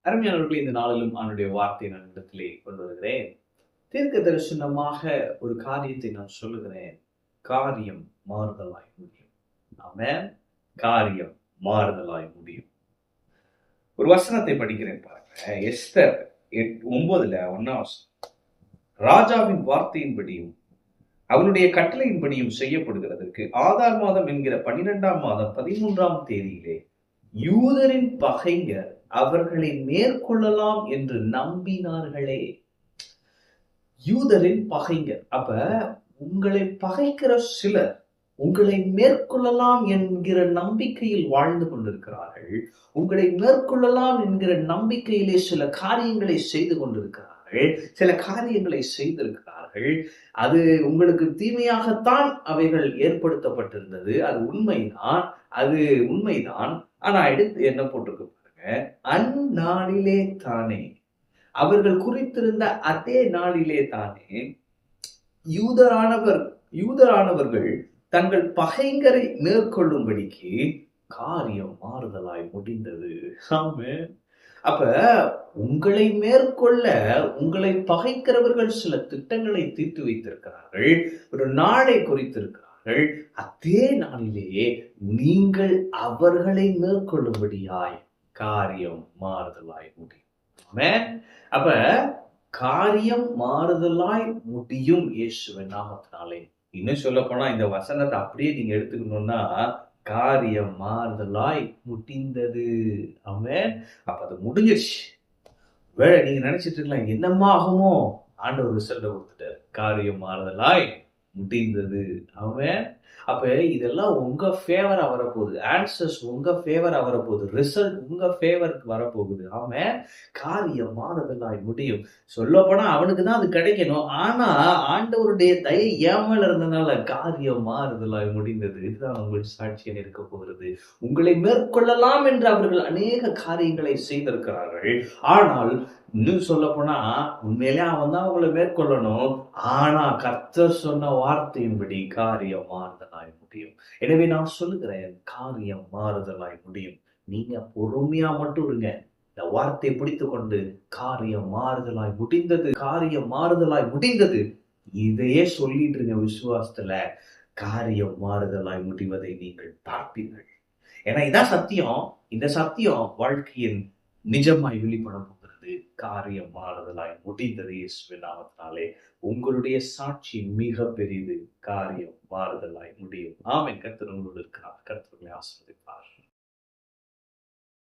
அருமையானவர்களே, இந்த நாளிலும் அவனுடைய வார்த்தையை நான் இடத்திலே கொண்டு வருகிறேன். தீர்க்க தரிசனமாக ஒரு காரியத்தை நான் சொல்லுகிறேன். காரியம் மாறுதலாய் முடியும். ஆமென். காரியம் மாறுதலாய் முடியும். ஒரு வசனத்தை படிக்கிறேன் பாருங்க. எஸ்தர் 9:1 ராஜாவின் வார்த்தையின்படியும் அவனுடைய கட்டளையின்படியும் செய்யப்படுகிறதற்கு ஆதார் மாதம் என்கிற 12ஆம் மாதம் 13ஆம் தேதியிலே யூதரின் பகைஞர் அவர்களை மேற்கொள்ளலாம் என்று நம்பினார்களே. யூதரின் பகைஞர். அப்ப உங்களை பகைக்கிற சிலர் உங்களை மேற்கொள்ளலாம் என்கிற நம்பிக்கையில் வாழ்ந்து கொண்டிருக்கிறார்கள். உங்களை மேற்கொள்ளலாம் என்கிற நம்பிக்கையிலே சில காரியங்களை செய்து கொண்டிருக்கிறார்கள். சில காரியங்களை செய்திருக்கிறார்கள். அது உங்களுக்கு தீமையாகத்தான் அவைகள் ஏற்படுத்தப்பட்டிருந்தது. அது உண்மைதான். ஆனா எடுத்து என்ன போட்டிருக்கு பாருங்க. அந்நாளிலே தானே, அவர்கள் குறித்திருந்த அதே நாளிலே தானே யூதரானவர்கள் தங்கள் பகைஞரை மேற்கொள்ளும்படிக்கு காரியம் மாறுதலாய் முடிந்தது. ஆமென். அப்ப உங்களை மேற்கொள்ள உங்களை பகைக்கிறவர்கள் சில திட்டங்களை தீர்த்து வைத்திருக்கிறார்கள். ஒரு நாளை குறித்திருக்கிறார்கள். அதே நாளிலேயே நீங்கள் அவர்களை மேற்கொள்ளும்படியாய் காரியம் மாறுதலாய் முடியும். ஆமென். அப்ப காரியம் மாறுதலாய் முடியும் இயேசுவின் நாமத்தினாலே. இன்னும் சொல்ல போனா இந்த வசனத்தை அப்படியே நீங்க எடுத்துக்கணும்னா காரியம் மாறுதலாய் முடிந்தது. ஆமென். அப்ப அது முடிஞ்சிருச்சு. வேற நீங்க நினைச்சிட்டு இருக்கலாம், என்னம்மா ஆகுமோ? ஆண்டவர் ரிசல்ட் கொடுத்துட்டார். காரியம் மாறுதலாய் முடிந்தது. ஆமென். அப்ப இதெல்லாம் உங்க ஃபேவரா வரப்போகுது. ஆன்சர்ஸ் உங்க ஃபேவரா வரப்போகுது. ரிசல்ட் உங்க ஃபேவருக்கு வரப்போகுது. ஆமென். காரியம் மாறுதலாய் முடியும். சொல்ல போனா அவனுக்கு தான் அது கிடைக்கணும். ஆனா ஆண்டவருடைய தயை என் மேல இருந்தனால காரியம் மாறுதலாய் முடிந்தது. இதுதான் உங்கள் சாட்சியம் இருக்க போகிறது. உங்களை மேற்கொள்ளலாம் என்று அவர்கள் அநேக காரியங்களை செய்திருக்கிறார்கள். ஆனால் இன்னும் சொல்ல போனா உண்மையிலே அவன் தான் உங்களை மேற்கொள்ளணும். ஆனா கர்த்தர் சொன்ன வார்த்தையின்படி காரியம் மாறுதலாய் முடியும். எனவே நான் சொல்லுகிறேன், காரியம் மாறுதலாய் முடியும். நீங்க பொறுமையா மட்டும் இருங்க. இந்த வார்த்தையை பிடித்துக் கொண்டு காரியம் மாறுதலாய் முடிந்தது இதையே சொல்லிட்டு இருங்க. விசுவாசத்துல காரியம் மாறுதலாய் முடிவதை நீங்கள் பார்ப்பீர்கள். ஏன்னா இதான் சத்தியம். இந்த சத்தியம் வாழ்க்கையின் நிஜமாய் வெளிப்பட போகிறது. காரியம் மாறுதலாய் முடிந்தது இயேசுவின் நாமத்தினாலே. உங்களுடைய சாட்சி மிக பெரிது. காரியம் மாறுதலாய் முடியும். ஆமென். கர்த்தர் உங்களோடு இருக்கிறார். கர்த்தர் உங்களை ஆசீர்வதிப்பார்.